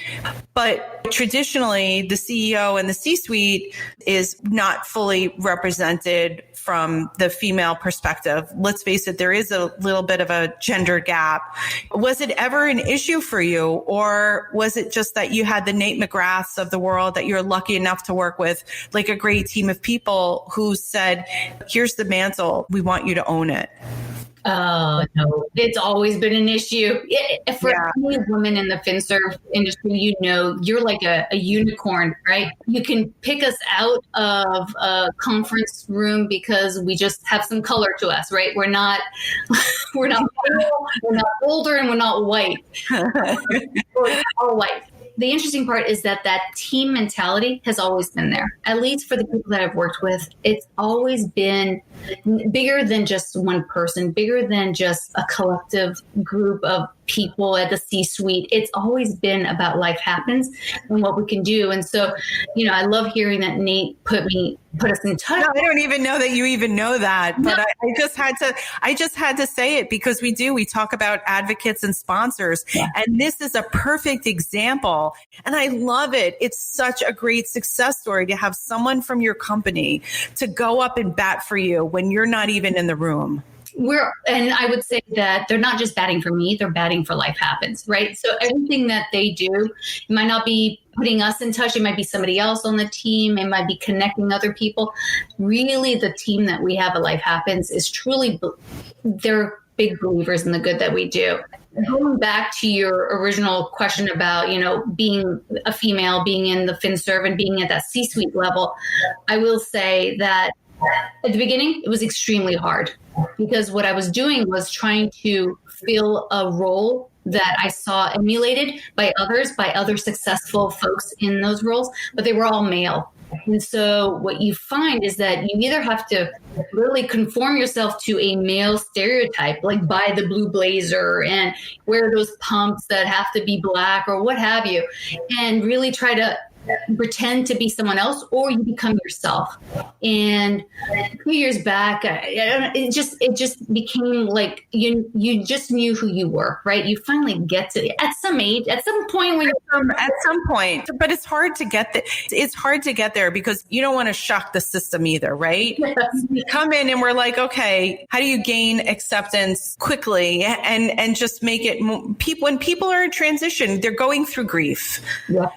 But traditionally, the CEO and the C-suite is not fully represented from the female perspective. Let's face it, there is a little bit of a gender gap. Was it ever an issue for you? Or was it just that you had the Nate McGraths of the world that you're lucky enough to work with, like a great team of people who said, here's the mantle, we want you to own it? Oh, no, it's always been an issue. For any woman in the FinServ industry, you're like a unicorn, right? You can pick us out of a conference room because we just have some color to us, right? We're not pale, we're not older, and we're not white. We're all white. The interesting part is that team mentality has always been there. At least for the people that I've worked with, it's always been bigger than just one person, bigger than just a collective group of people at the C-suite. It's always been about life happens and what we can do. And so, I love hearing that Nate put us in touch. No, I don't even know that you even know that, but no. I just had to say it because we talk about advocates and sponsors, and this is a perfect example. And I love it. It's such a great success story to have someone from your company to go up and bat for you when you're not even in the room. And I would say that they're not just batting for me, they're batting for Life Happens, right? So everything that they do, it might not be putting us in touch. It might be somebody else on the team. It might be connecting other people. Really, the team that we have at Life Happens is truly, they're big believers in the good that we do. Going back to your original question about, being a female, being in the FinServ and being at that C-suite level, I will say that at the beginning, it was extremely hard because what I was doing was trying to fill a role that I saw emulated by other successful folks in those roles, but they were all male. And so what you find is that you either have to really conform yourself to a male stereotype, like buy the blue blazer and wear those pumps that have to be black or what have you, and really try to pretend to be someone else, or you become yourself. And a few years back, it just became like you just knew who you were, right? You finally get to at some point but it's hard to get it's hard to get there because you don't want to shock the system either, right? Yes. We come in and we're like, okay, how do you gain acceptance quickly and just make it when people are in transition, they're going through grief. Yeah.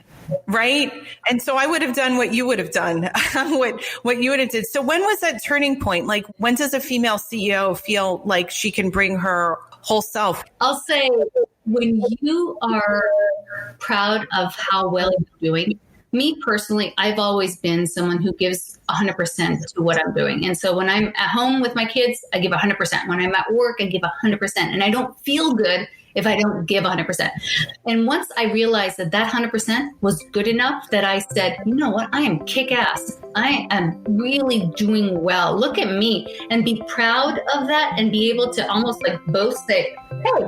Right. And so I would have done what you would have done, what you would have did. So when was that turning point? Like, when does a female CEO feel like she can bring her whole self? I'll say when you are proud of how well you're doing. Me personally, I've always been someone who gives 100% to what I'm doing. And so when I'm at home with my kids, I give 100%. When I'm at work, I give 100%. And I don't feel good if I don't give 100%. And once I realized that 100% was good enough, that I said, you know what, I am kick-ass. I am really doing well. Look at me, and be proud of that and be able to almost like boast, say, hey,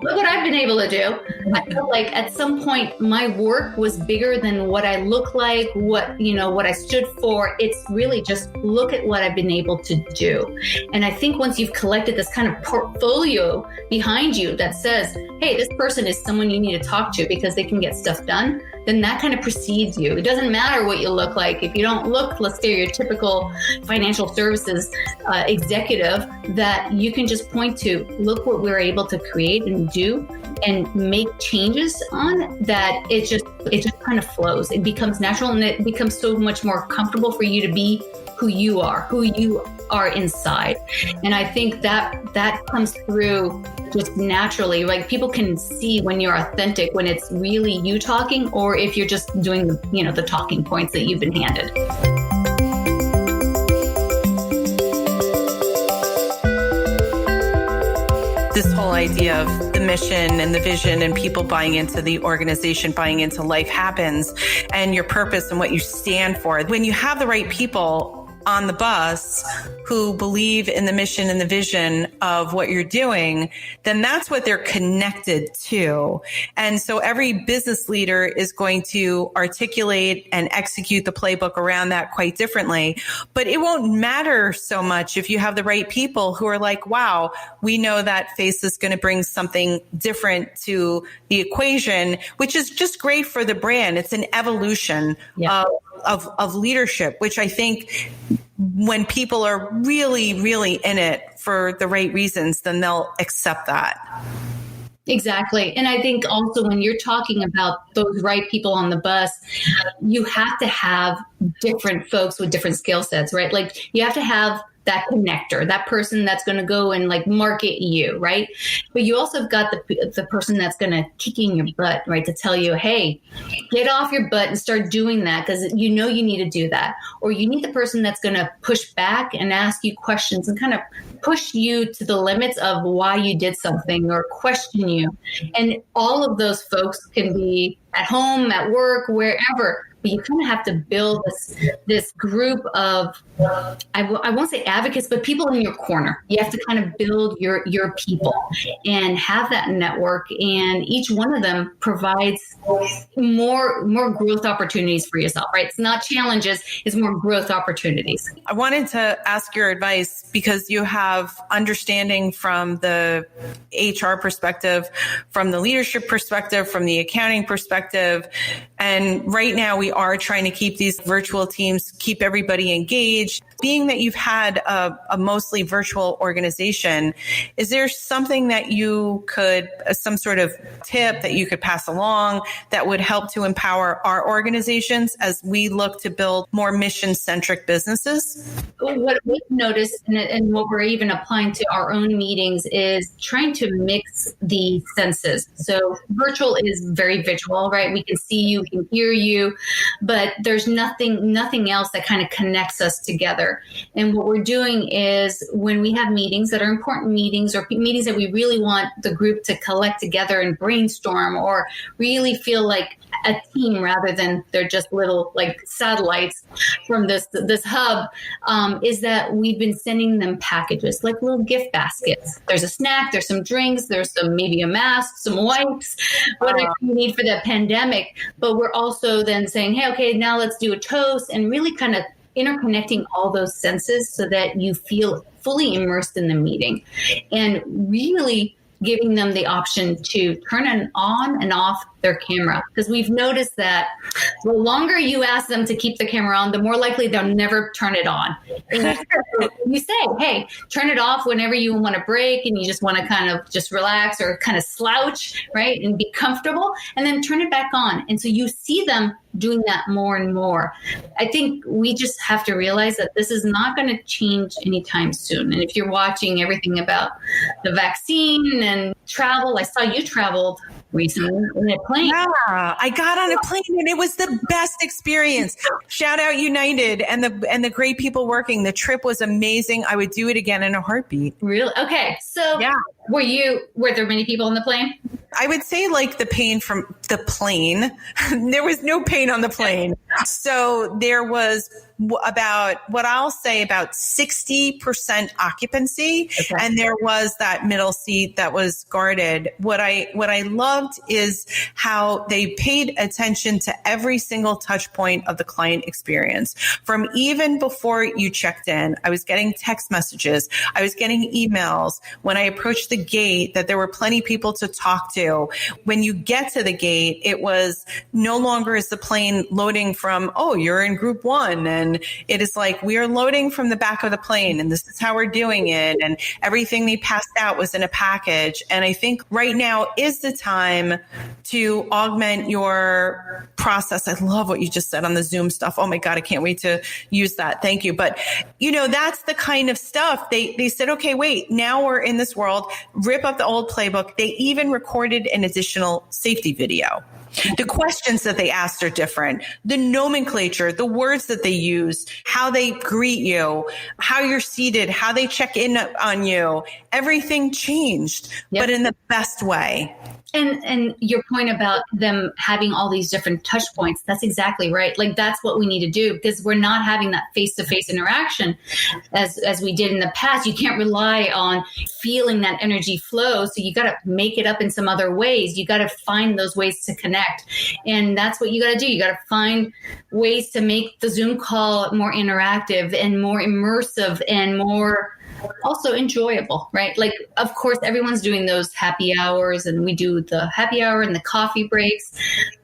look what I've been able to do. I felt like at some point my work was bigger than what I look like, what I stood for. It's really just look at what I've been able to do. And I think once you've collected this kind of portfolio behind you that says, hey, this person is someone you need to talk to because they can get stuff done, then that kind of precedes you. It doesn't matter what you look like. If you don't look, let's say, your typical financial services executive, that you can just point to, look what we're able to create and do and make changes on, that it just kind of flows. It becomes natural, and it becomes so much more comfortable for you to be who you are inside. And I think that comes through just naturally. Like, people can see when you're authentic, when it's really you talking, or if you're just doing the talking points that you've been handed. This whole idea of the mission and the vision and people buying into the organization, buying into Life Happens, and your purpose and what you stand for. When you have the right people on the bus who believe in the mission and the vision of what you're doing, then that's what they're connected to. And so every business leader is going to articulate and execute the playbook around that quite differently. But it won't matter so much if you have the right people who are like, wow, we know that Faisa is going to bring something different to the equation, which is just great for the brand. It's an evolution of leadership, which I think when people are really, really in it for the right reasons, then they'll accept that. Exactly. And I think also when you're talking about those right people on the bus, you have to have different folks with different skill sets, right? Like, you have to have that connector, that person that's going to go and like market you, right? But you also have got the person that's going to kick in your butt, right? To tell you, hey, get off your butt and start doing that, because you need to do that. Or you need the person that's going to push back and ask you questions and kind of push you to the limits of why you did something, or question you. And all of those folks can be at home, at work, wherever. But you kind of have to build this group of, I won't say advocates, but people in your corner. You have to kind of build your people and have that network. And each one of them provides more growth opportunities for yourself, right? It's not challenges, it's more growth opportunities. I wanted to ask your advice because you have understanding from the HR perspective, from the leadership perspective, from the accounting perspective. And right now we are trying to keep these virtual teams, keep everybody engaged. Being that you've had a mostly virtual organization, is there something that you could, some sort of tip that you could pass along that would help to empower our organizations as we look to build more mission-centric businesses? What we've noticed, and what we're even applying to our own meetings, is trying to mix the senses. So virtual is very visual, right? We can see you, we can hear you, but there's nothing else that kind of connects us together. And what we're doing is, when we have meetings that are important meetings, or meetings that we really want the group to collect together and brainstorm, or really feel like a team rather than they're just little like satellites from this hub, is that we've been sending them packages, like little gift baskets. There's a snack, there's some drinks, there's maybe a mask, some wipes, whatever you need for the pandemic. But we're also then saying, hey, okay, now let's do a toast, and really kind of interconnecting all those senses so that you feel fully immersed in the meeting, and really giving them the option to turn on and off their camera. Because we've noticed that the longer you ask them to keep the camera on, the more likely they'll never turn it on. And you say, hey, turn it off whenever you want to break and you just want to kind of just relax or kind of slouch, right? And be comfortable, and then turn it back on. And so you see them doing that more and more. I think we just have to realize that this is not going to change anytime soon. And if you're watching everything about the vaccine and travel, I saw you traveled recently in a plane. Yeah, I got on a plane and it was the best experience. Shout out United and the great people working. The trip was amazing. I would do it again in a heartbeat. Really? Okay. So yeah. Were there many people on the plane? I would say like the pain from the plane. There was no pain on the plane. So there was about what I'll say about 60% occupancy. Okay. And there was that middle seat that was guarded. What I loved is how they paid attention to every single touch point of the client experience. From even before you checked in, I was getting text messages. I was getting emails. When I approached the gate, that there were plenty of people to talk to. When you get to the gate, it was no longer is the plane loading from, oh, you're in group 1. And it is like, we are loading from the back of the plane and this is how we're doing it. And everything they passed out was in a package. And I think right now is the time to augment your process. I love what you just said on the Zoom stuff. Oh my God, I can't wait to use that. Thank you. But that's the kind of stuff they said, okay, wait, now we're in this world, rip up the old playbook. They even recorded an additional safety video. The questions that they asked are different. The nomenclature, the words that they use, how they greet you, how you're seated, how they check in on you, everything changed, but in the best way. And your point about them having all these different touch points, that's exactly right. Like that's what we need to do because we're not having that face-to-face interaction as we did in the past. You can't rely on feeling that energy flow. So you got to make it up in some other ways. You got to find those ways to connect. And that's what you got to do. You got to find ways to make the Zoom call more interactive and more immersive and more also enjoyable, right? Like, of course, everyone's doing those happy hours and we do the happy hour and the coffee breaks.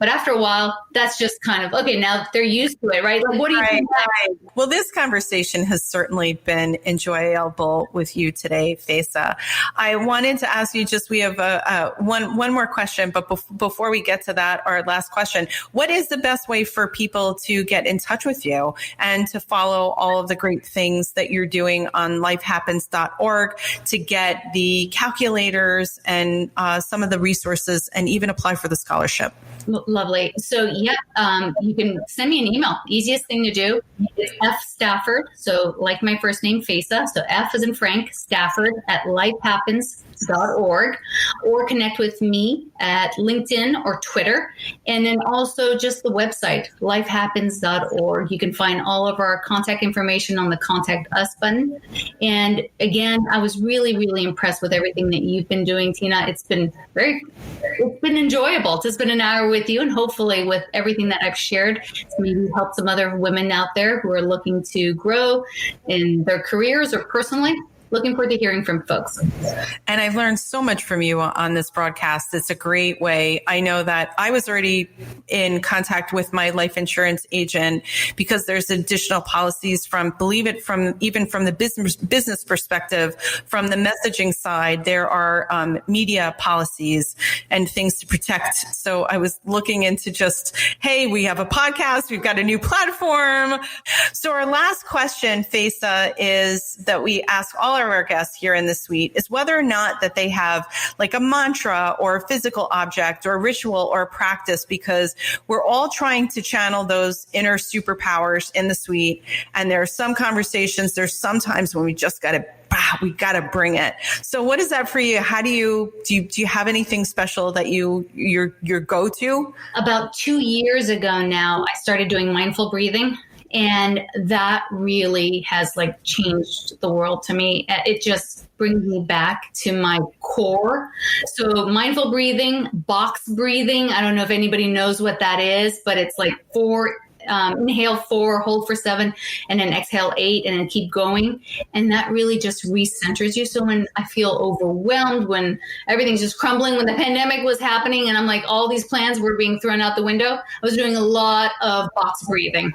But after a while, that's just kind of, okay, now they're used to it, right? Like, what do you think? Right. Well, this conversation has certainly been enjoyable with you today, Faisa. I wanted to ask you we have one more question, but before we get to that, our last question, what is the best way for people to get in touch with you and to follow all of the great things that you're doing on lifehappens.org to get the calculators and some of the resources and even apply for the scholarship? Lovely. So you can send me an email. Easiest thing to do is F Stafford. So like my first name, Faisa. So F as in Frank, Stafford at lifehappens.org, or connect with me at LinkedIn or Twitter. And then also just the website, lifehappens.org. You can find all of our contact information on the Contact Us button. And again, I was really, really impressed with everything that you've been doing, Tina. It's been enjoyable to spend an hour with you, and hopefully with everything that I've shared, it's maybe help some other women out there who are looking to grow in their careers or personally. Looking forward to hearing from folks. And I've learned so much from you on this broadcast. It's a great way. I know that I was already in contact with my life insurance agent because there's additional policies from the business perspective, from the messaging side, there are media policies and things to protect. So I was looking into hey, we have a podcast, we've got a new platform. So our last question, Faisa, is that we ask all our guests here in the suite is whether or not that they have like a mantra or a physical object or a ritual or a practice, because we're all trying to channel those inner superpowers in the suite. And there are some conversations, there's some times when we just got to bring it. So what is that for you? How do you have anything special that your go-to? About 2 years ago now, I started doing mindful breathing. And that really has changed the world to me. It just brings me back to my core. So mindful breathing, box breathing. I don't know if anybody knows what that is, but it's inhale 4, hold for 7, and then exhale 8, and then keep going. And that really just recenters you. So when I feel overwhelmed, when everything's just crumbling, when the pandemic was happening and I'm like, all these plans were being thrown out the window, I was doing a lot of box breathing.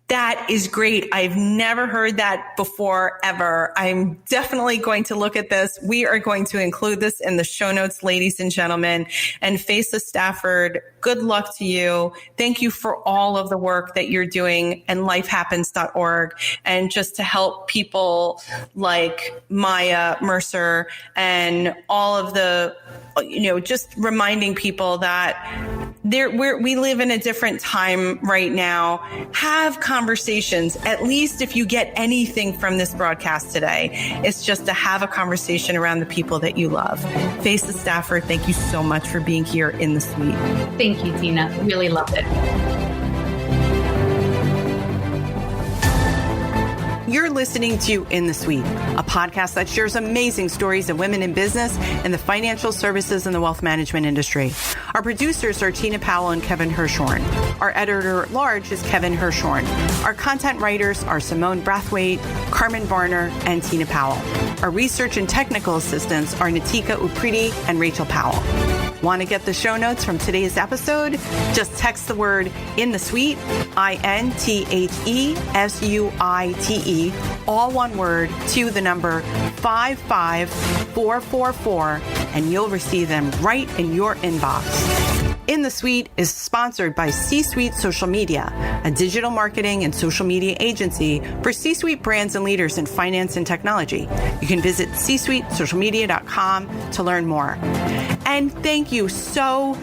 That is great. I've never heard that before, ever. I'm definitely going to look at this. We are going to include this in the show notes, ladies and gentlemen. And Faisa Stafford, good luck to you. Thank you for all of the work that you're doing in lifehappens.org, and just to help people like Maya Mercer and all of the, just reminding people that we live in a different time right now. Have conversations. At least if you get anything from this broadcast today, it's just to have a conversation around the people that you love. Faisa Stafford, thank you so much for being here in the suite. Thank you, Tina. Really loved it. You're listening to In the Suite, a podcast that shares amazing stories of women in business in the financial services and the wealth management industry. Our producers are Tina Powell and Kevin Hirschhorn. Our editor-at-large is Kevin Hirschhorn. Our content writers are Simone Brathwaite, Carmen Varner, and Tina Powell. Our research and technical assistants are Natika Upridi and Rachel Powell. Want to get the show notes from today's episode? Just text the word In the Suite, INTHESUITE, all one word, to the number 55444, and you'll receive them right in your inbox. In the Suite is sponsored by C-Suite Social Media, a digital marketing and social media agency for C-Suite brands and leaders in finance and technology. You can visit csuitesocialmedia.com to learn more. And thank you so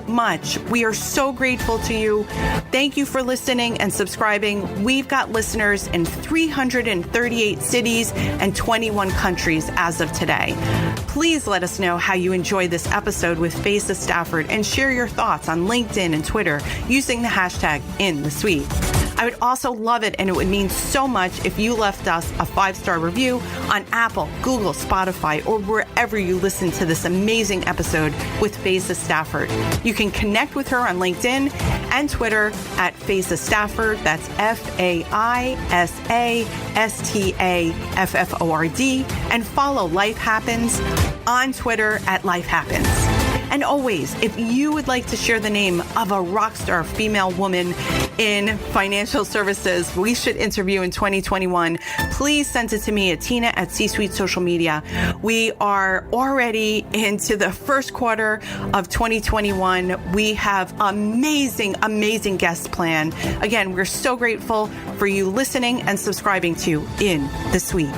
much. We are so grateful to you. Thank you for listening and subscribing. We've got listeners in 338 cities and 21 countries as of today. Please let us know how you enjoyed this episode with Faisa Stafford and share your thoughts on LinkedIn and Twitter using the hashtag InTheSuite. I would also love it, and it would mean so much if you left us a 5-star review on Apple, Google, Spotify, or wherever you listen to this amazing episode with Faisa Stafford. You can connect with her on LinkedIn and Twitter at Faisa Stafford. That's FAISASTAFFORD. And follow Life Happens on Twitter at Life Happens. And always, if you would like to share the name of a rock star female woman in financial services we should interview in 2021, please send it to me at Tina@C-Suite Social Media. We are already into the first quarter of 2021. We have amazing guests planned. Again, we're so grateful for you listening and subscribing to In the Suite.